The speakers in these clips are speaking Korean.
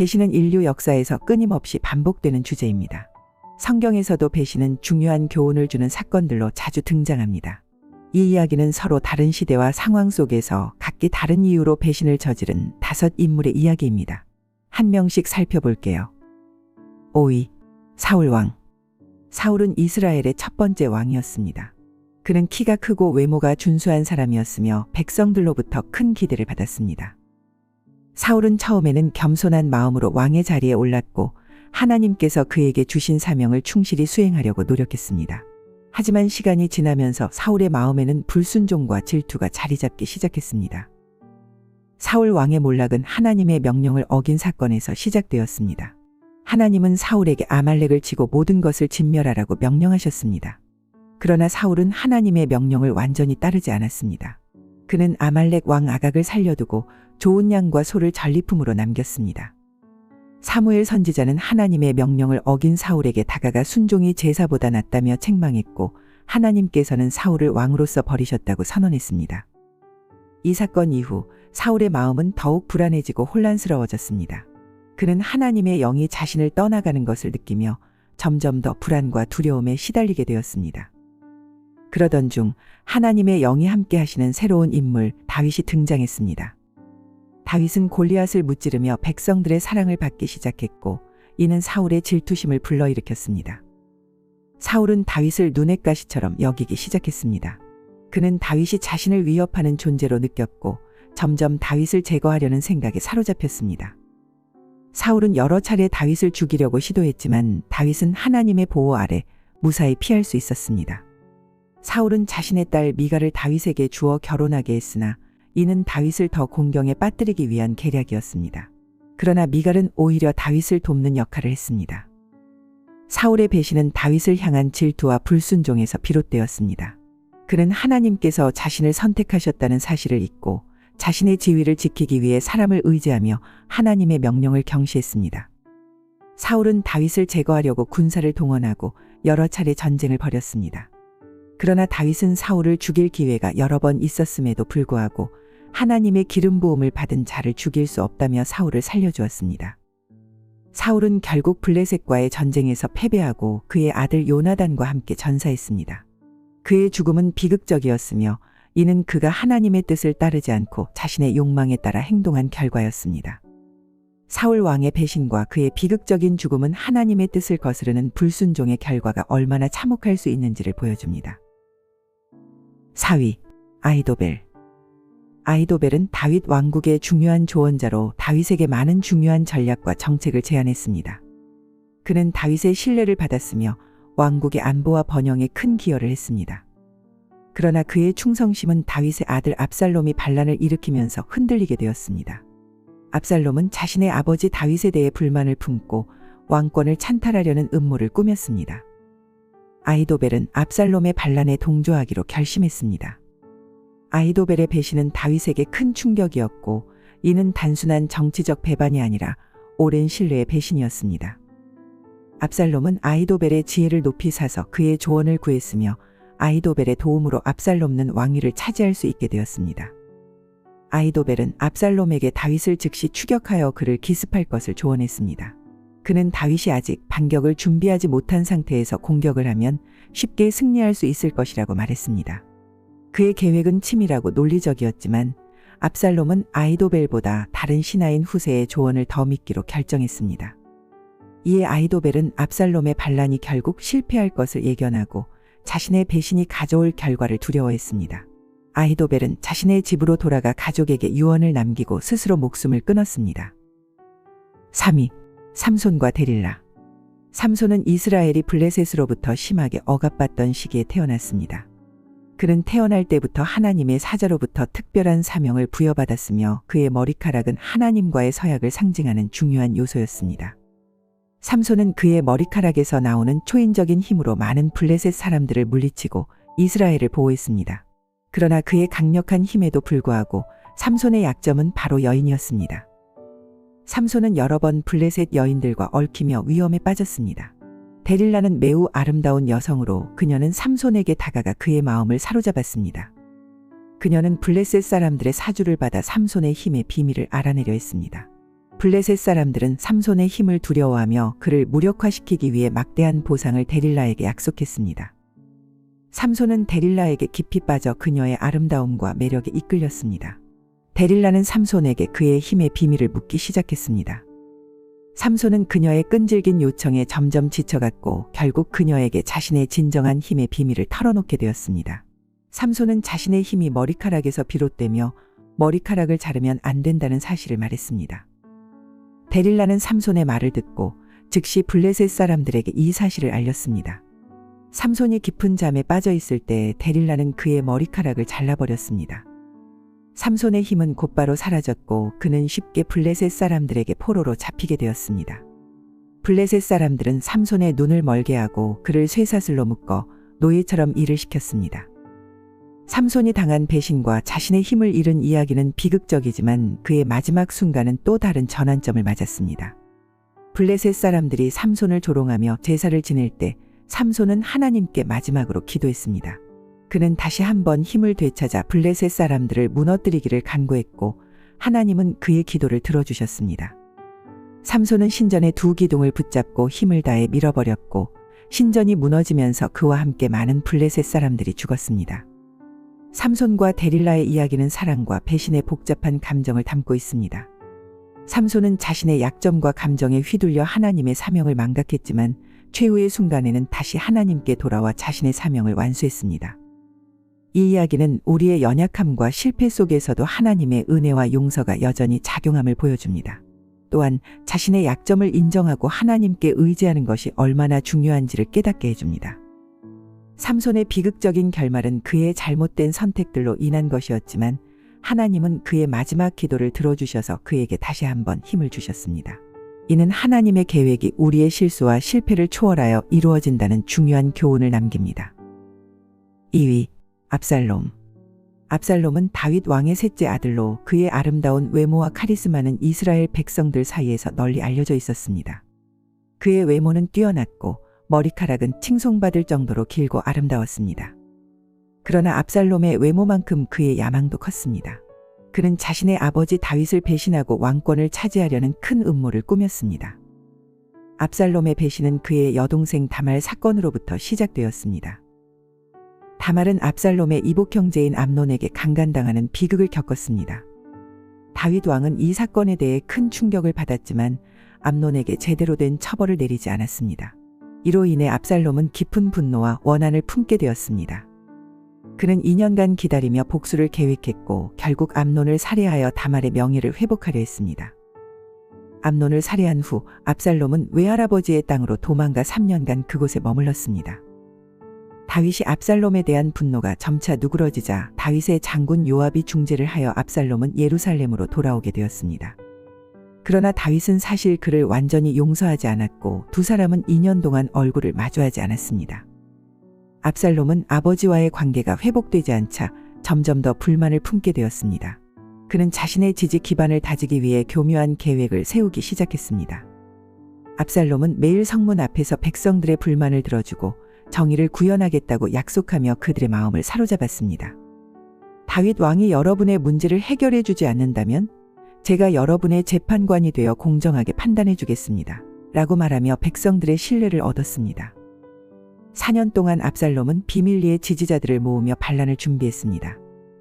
배신은 인류 역사에서 끊임없이 반복되는 주제입니다. 성경에서도 배신은 중요한 교훈을 주는 사건들로 자주 등장합니다. 이 이야기는 서로 다른 시대와 상황 속에서 각기 다른 이유로 배신을 저지른 5 인물의 이야기입니다. 한 명씩 살펴볼게요. 5위, 사울 왕. 사울은 이스라엘의 첫 번째 왕이었습니다. 그는 키가 크고 외모가 준수한 사람이었으며 백성들로부터 큰 기대를 받았습니다. 사울은 처음에는 겸손한 마음으로 왕의 자리에 올랐고 하나님께서 그에게 주신 사명을 충실히 수행하려고 노력했습니다. 하지만 시간이 지나면서 사울의 마음에는 불순종과 질투가 자리 잡기 시작했습니다. 사울 왕의 몰락은 하나님의 명령을 어긴 사건에서 시작되었습니다. 하나님은 사울에게 아말렉을 치고 모든 것을 진멸하라고 명령하셨습니다. 그러나 사울은 하나님의 명령을 완전히 따르지 않았습니다. 그는 아말렉 왕 아각을 살려두고 좋은 양과 소를 전리품으로 남겼습니다. 사무엘 선지자는 하나님의 명령을 어긴 사울에게 다가가 순종이 제사보다 낫다며 책망했고 하나님께서는 사울을 왕으로서 버리셨다고 선언했습니다. 이 사건 이후 사울의 마음은 더욱 불안해지고 혼란스러워졌습니다. 그는 하나님의 영이 자신을 떠나가는 것을 느끼며 점점 더 불안과 두려움에 시달리게 되었습니다. 그러던 중 하나님의 영이 함께 하시는 새로운 인물 다윗이 등장했습니다. 다윗은 골리앗을 무찌르며 백성들의 사랑을 받기 시작했고 이는 사울의 질투심을 불러일으켰습니다. 사울은 다윗을 눈의 가시처럼 여기기 시작했습니다. 그는 다윗이 자신을 위협하는 존재로 느꼈고 점점 다윗을 제거하려는 생각에 사로잡혔습니다. 사울은 여러 차례 다윗을 죽이려고 시도했지만 다윗은 하나님의 보호 아래 무사히 피할 수 있었습니다. 사울은 자신의 딸 미갈을 다윗에게 주어 결혼하게 했으나 이는 다윗을 더 공경에 빠뜨리기 위한 계략이었습니다. 그러나 미갈은 오히려 다윗을 돕는 역할을 했습니다. 사울의 배신은 다윗을 향한 질투와 불순종에서 비롯되었습니다. 그는 하나님께서 자신을 선택하셨다는 사실을 잊고 자신의 지위를 지키기 위해 사람을 의지하며 하나님의 명령을 경시했습니다. 사울은 다윗을 제거하려고 군사를 동원하고 여러 차례 전쟁을 벌였습니다. 그러나 다윗은 사울을 죽일 기회가 여러 번 있었음에도 불구하고 하나님의 기름 부음을 받은 자를 죽일 수 없다며 사울을 살려주었습니다. 사울은 결국 블레셋과의 전쟁에서 패배하고 그의 아들 요나단과 함께 전사했습니다. 그의 죽음은 비극적이었으며 이는 그가 하나님의 뜻을 따르지 않고 자신의 욕망에 따라 행동한 결과였습니다. 사울 왕의 배신과 그의 비극적인 죽음은 하나님의 뜻을 거스르는 불순종의 결과가 얼마나 참혹할 수 있는지를 보여줍니다. 4위, 아히도벨. 아히도벨은 다윗 왕국의 중요한 조언자로 다윗에게 많은 중요한 전략과 정책을 제안했습니다. 그는 다윗의 신뢰를 받았으며 왕국의 안보와 번영에 큰 기여를 했습니다. 그러나 그의 충성심은 다윗의 아들 압살롬이 반란을 일으키면서 흔들리게 되었습니다. 압살롬은 자신의 아버지 다윗에 대해 불만을 품고 왕권을 찬탈하려는 음모를 꾸몄습니다. 아히도벨은 압살롬의 반란에 동조하기로 결심했습니다. 아히도벨의 배신은 다윗에게 큰 충격이었고 이는 단순한 정치적 배반이 아니라 오랜 신뢰의 배신이었습니다. 압살롬은 아히도벨의 지혜를 높이 사서 그의 조언을 구했으며 아히도벨의 도움으로 압살롬은 왕위를 차지할 수 있게 되었습니다. 아히도벨은 압살롬에게 다윗을 즉시 추격하여 그를 기습할 것을 조언했습니다. 그는 다윗이 아직 반격을 준비하지 못한 상태에서 공격을 하면 쉽게 승리할 수 있을 것이라고 말했습니다. 그의 계획은 치밀하고 논리적이었지만 압살롬은 아히도벨보다 다른 신하인 후세의 조언을 더 믿기로 결정했습니다. 이에 아히도벨은 압살롬의 반란이 결국 실패할 것을 예견하고 자신의 배신이 가져올 결과를 두려워했습니다. 아히도벨은 자신의 집으로 돌아가 가족에게 유언을 남기고 스스로 목숨을 끊었습니다. 3위, 삼손과 데릴라. 삼손은 이스라엘이 블레셋으로부터 심하게 억압받던 시기에 태어났습니다. 그는 태어날 때부터 하나님의 사자로부터 특별한 사명을 부여받았으며 그의 머리카락은 하나님과의 서약을 상징하는 중요한 요소였습니다. 삼손은 그의 머리카락에서 나오는 초인적인 힘으로 많은 블레셋 사람들을 물리치고 이스라엘을 보호했습니다. 그러나 그의 강력한 힘에도 불구하고 삼손의 약점은 바로 여인이었습니다. 삼손은 여러 번 블레셋 여인들과 얽히며 위험에 빠졌습니다. 데릴라는 매우 아름다운 여성으로 그녀는 삼손에게 다가가 그의 마음을 사로잡았습니다. 그녀는 블레셋 사람들의 사주를 받아 삼손의 힘의 비밀을 알아내려 했습니다. 블레셋 사람들은 삼손의 힘을 두려워하며 그를 무력화시키기 위해 막대한 보상을 데릴라에게 약속했습니다. 삼손은 데릴라에게 깊이 빠져 그녀의 아름다움과 매력에 이끌렸습니다. 데릴라는 삼손에게 그의 힘의 비밀을 묻기 시작했습니다. 삼손은 그녀의 끈질긴 요청에 점점 지쳐갔고 결국 그녀에게 자신의 진정한 힘의 비밀을 털어놓게 되었습니다. 삼손은 자신의 힘이 머리카락에서 비롯되며 머리카락을 자르면 안 된다는 사실을 말했습니다. 데릴라는 삼손의 말을 듣고 즉시 블레셋 사람들에게 이 사실을 알렸습니다. 삼손이 깊은 잠에 빠져 있을 때 데릴라는 그의 머리카락을 잘라버렸습니다. 삼손의 힘은 곧바로 사라졌고 그는 쉽게 블레셋 사람들에게 포로로 잡히게 되었습니다. 블레셋 사람들은 삼손의 눈을 멀게 하고 그를 쇠사슬로 묶어 노예처럼 일을 시켰습니다. 삼손이 당한 배신과 자신의 힘을 잃은 이야기는 비극적이지만 그의 마지막 순간은 또 다른 전환점을 맞았습니다. 블레셋 사람들이 삼손을 조롱하며 제사를 지낼 때 삼손은 하나님께 마지막으로 기도했습니다. 그는 다시 한번 힘을 되찾아 블레셋 사람들을 무너뜨리기를 간구했고 하나님은 그의 기도를 들어주셨습니다. 삼손은 신전의 두 기둥을 붙잡고 힘을 다해 밀어버렸고 신전이 무너지면서 그와 함께 많은 블레셋 사람들이 죽었습니다. 삼손과 데릴라의 이야기는 사랑과 배신의 복잡한 감정을 담고 있습니다. 삼손은 자신의 약점과 감정에 휘둘려 하나님의 사명을 망각했지만 최후의 순간에는 다시 하나님께 돌아와 자신의 사명을 완수했습니다. 이 이야기는 우리의 연약함과 실패 속에서도 하나님의 은혜와 용서가 여전히 작용함을 보여줍니다. 또한 자신의 약점을 인정하고 하나님께 의지하는 것이 얼마나 중요한지를 깨닫게 해줍니다. 삼손의 비극적인 결말은 그의 잘못된 선택들로 인한 것이었지만 하나님은 그의 마지막 기도를 들어주셔서 그에게 다시 한번 힘을 주셨습니다. 이는 하나님의 계획이 우리의 실수와 실패를 초월하여 이루어진다는 중요한 교훈을 남깁니다. 2위, 압살롬. 압살롬은 다윗 왕의 셋째 아들로 그의 아름다운 외모와 카리스마는 이스라엘 백성들 사이에서 널리 알려져 있었습니다. 그의 외모는 뛰어났고 머리카락은 칭송받을 정도로 길고 아름다웠습니다. 그러나 압살롬의 외모만큼 그의 야망도 컸습니다. 그는 자신의 아버지 다윗을 배신하고 왕권을 차지하려는 큰 음모를 꾸몄습니다. 압살롬의 배신은 그의 여동생 다말 사건으로부터 시작되었습니다. 다말은 압살롬의 이복 형제인 암논에게 강간당하는 비극을 겪었습니다. 다윗 왕은 이 사건에 대해 큰 충격을 받았지만 암논에게 제대로 된 처벌을 내리지 않았습니다. 이로 인해 압살롬은 깊은 분노와 원한을 품게 되었습니다. 그는 2년간 기다리며 복수를 계획했고 결국 암논을 살해하여 다말의 명예를 회복하려 했습니다. 암논을 살해한 후 압살롬은 외할아버지의 땅으로 도망가 3년간 그곳에 머물렀습니다. 다윗이 압살롬에 대한 분노가 점차 누그러지자 다윗의 장군 요압이 중재를 하여 압살롬은 예루살렘으로 돌아오게 되었습니다. 그러나 다윗은 사실 그를 완전히 용서하지 않았고 두 사람은 2년 동안 얼굴을 마주하지 않았습니다. 압살롬은 아버지와의 관계가 회복되지 않자 점점 더 불만을 품게 되었습니다. 그는 자신의 지지 기반을 다지기 위해 교묘한 계획을 세우기 시작했습니다. 압살롬은 매일 성문 앞에서 백성들의 불만을 들어주고 정의를 구현하겠다고 약속하며 그들의 마음을 사로잡았습니다. 다윗 왕이 여러분의 문제를 해결해 주지 않는다면 제가 여러분의 재판관이 되어 공정하게 판단해 주겠습니다. 라고 말하며 백성들의 신뢰를 얻었습니다. 4년 동안 압살롬은 비밀리에 지지자들을 모으며 반란을 준비했습니다.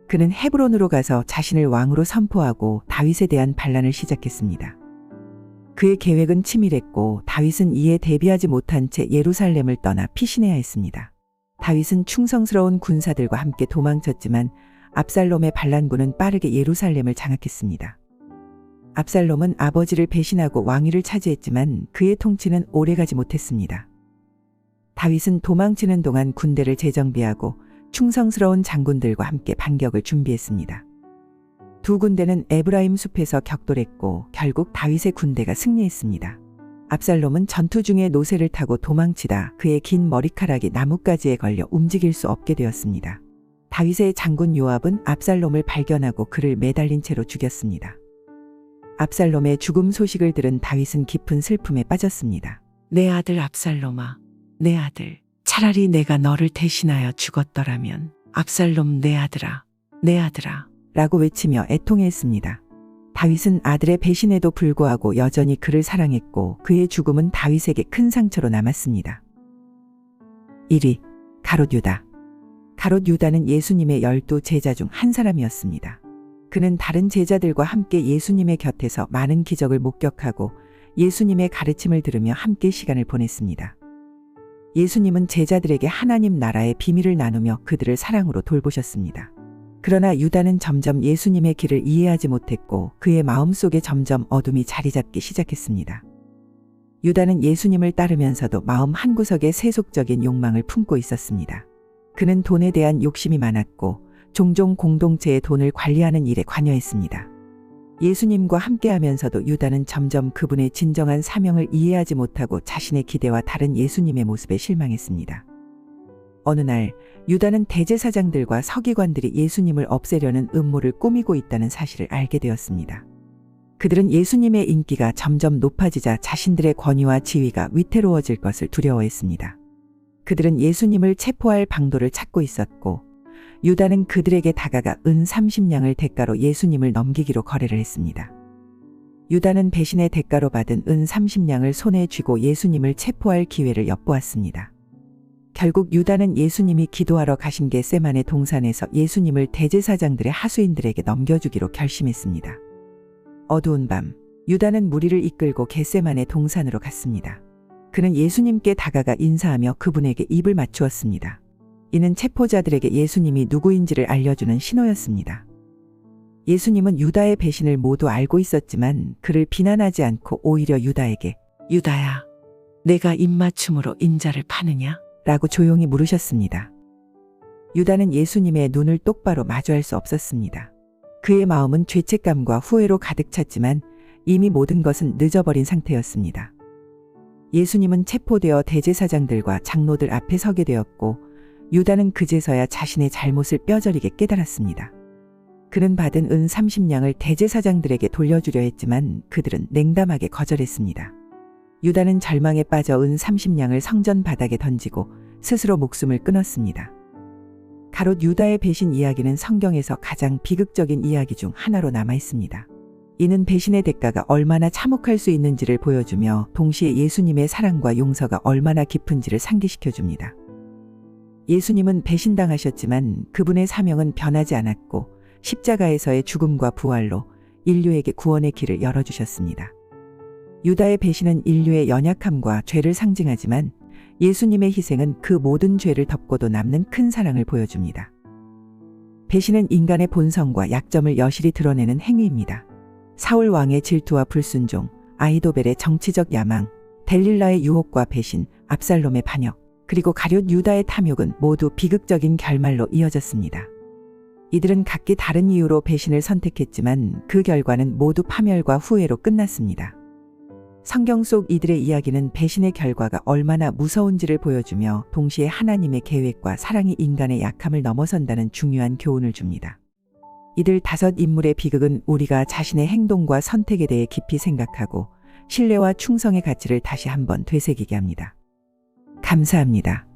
그는 헤브론으로 가서 자신을 왕으로 선포하고 다윗에 대한 반란을 시작했습니다. 그의 계획은 치밀했고 다윗은 이에 대비하지 못한 채 예루살렘을 떠나 피신해야 했습니다. 다윗은 충성스러운 군사들과 함께 도망쳤지만 압살롬의 반란군은 빠르게 예루살렘을 장악했습니다. 압살롬은 아버지를 배신하고 왕위를 차지했지만 그의 통치는 오래가지 못했습니다. 다윗은 도망치는 동안 군대를 재정비하고 충성스러운 장군들과 함께 반격을 준비했습니다. 두 군대는 에브라임 숲에서 격돌했고 결국 다윗의 군대가 승리했습니다. 압살롬은 전투 중에 노새를 타고 도망치다 그의 긴 머리카락이 나뭇가지에 걸려 움직일 수 없게 되었습니다. 다윗의 장군 요압은 압살롬을 발견하고 그를 매달린 채로 죽였습니다. 압살롬의 죽음 소식을 들은 다윗은 깊은 슬픔에 빠졌습니다. 내 아들 압살롬아, 내 아들, 차라리 내가 너를 대신하여 죽었더라면. 압살롬 내 아들아, 내 아들아 라고 외치며 애통했습니다. 다윗은 아들의 배신에도 불구하고 여전히 그를 사랑했고 그의 죽음은 다윗에게 큰 상처로 남았습니다. 1위 가롯 유다. 가롯 유다는 예수님의 12 제자 중 한 사람이었습니다. 그는 다른 제자들과 함께 예수님의 곁에서 많은 기적을 목격하고 예수님의 가르침을 들으며 함께 시간을 보냈습니다. 예수님은 제자들에게 하나님 나라의 비밀을 나누며 그들을 사랑으로 돌보셨습니다. 그러나 유다는 점점 예수님의 길을 이해하지 못했고 그의 마음속에 점점 어둠이 자리 잡기 시작했습니다. 유다는 예수님을 따르면서도 마음 한구석에 세속적인 욕망을 품고 있었습니다. 그는 돈에 대한 욕심이 많았고 종종 공동체의 돈을 관리하는 일에 관여했습니다. 예수님과 함께하면서도 유다는 점점 그분의 진정한 사명을 이해하지 못하고 자신의 기대와 다른 예수님의 모습에 실망했습니다. 어느 날 유다는 대제사장들과 서기관들이 예수님을 없애려는 음모를 꾸미고 있다는 사실을 알게 되었습니다. 그들은 예수님의 인기가 점점 높아지자 자신들의 권위와 지위가 위태로워질 것을 두려워했습니다. 그들은 예수님을 체포할 방도를 찾고 있었고 유다는 그들에게 다가가 은 30냥을 대가로 예수님을 넘기기로 거래를 했습니다. 유다는 배신의 대가로 받은 은 30냥을 손에 쥐고 예수님을 체포할 기회를 엿보았습니다. 결국 유다는 예수님이 기도하러 가신 겟세마네 동산에서 예수님을 대제사장들의 하수인들에게 넘겨주기로 결심했습니다. 어두운 밤, 유다는 무리를 이끌고 겟세마네 동산으로 갔습니다. 그는 예수님께 다가가 인사하며 그분에게 입을 맞추었습니다. 이는 체포자들에게 예수님이 누구인지를 알려주는 신호였습니다. 예수님은 유다의 배신을 모두 알고 있었지만 그를 비난하지 않고 오히려 유다에게 유다야, 내가 입맞춤으로 인자를 파느냐? 라고 조용히 물으셨습니다. 유다는 예수님의 눈을 똑바로 마주할 수 없었습니다. 그의 마음은 죄책감과 후회로 가득 찼지만 이미 모든 것은 늦어버린 상태였습니다. 예수님은 체포되어 대제사장들과 장로들 앞에 서게 되었고 유다는 그제서야 자신의 잘못을 뼈저리게 깨달았습니다. 그는 받은 은 30냥을 대제사장들에게 돌려주려 했지만 그들은 냉담하게 거절했습니다. 유다는 절망에 빠져 은 30냥을 성전 바닥에 던지고 스스로 목숨을 끊었습니다. 가롯 유다의 배신 이야기는 성경에서 가장 비극적인 이야기 중 하나로 남아 있습니다. 이는 배신의 대가가 얼마나 참혹할 수 있는지를 보여주며 동시에 예수님의 사랑과 용서가 얼마나 깊은지를 상기시켜 줍니다. 예수님은 배신당하셨지만 그분의 사명은 변하지 않았고 십자가에서의 죽음과 부활로 인류에게 구원의 길을 열어주셨습니다. 유다의 배신은 인류의 연약함과 죄를 상징하지만 예수님의 희생은 그 모든 죄를 덮고도 남는 큰 사랑을 보여줍니다. 배신은 인간의 본성과 약점을 여실히 드러내는 행위입니다. 사울 왕의 질투와 불순종, 아히도벨의 정치적 야망, 델릴라의 유혹과 배신, 압살롬의 반역, 그리고 가룟 유다의 탐욕은 모두 비극적인 결말로 이어졌습니다. 이들은 각기 다른 이유로 배신을 선택했지만 그 결과는 모두 파멸과 후회로 끝났습니다. 성경 속 이들의 이야기는 배신의 결과가 얼마나 무서운지를 보여주며 동시에 하나님의 계획과 사랑이 인간의 약함을 넘어선다는 중요한 교훈을 줍니다. 이들 5 인물의 비극은 우리가 자신의 행동과 선택에 대해 깊이 생각하고 신뢰와 충성의 가치를 다시 한번 되새기게 합니다. 감사합니다.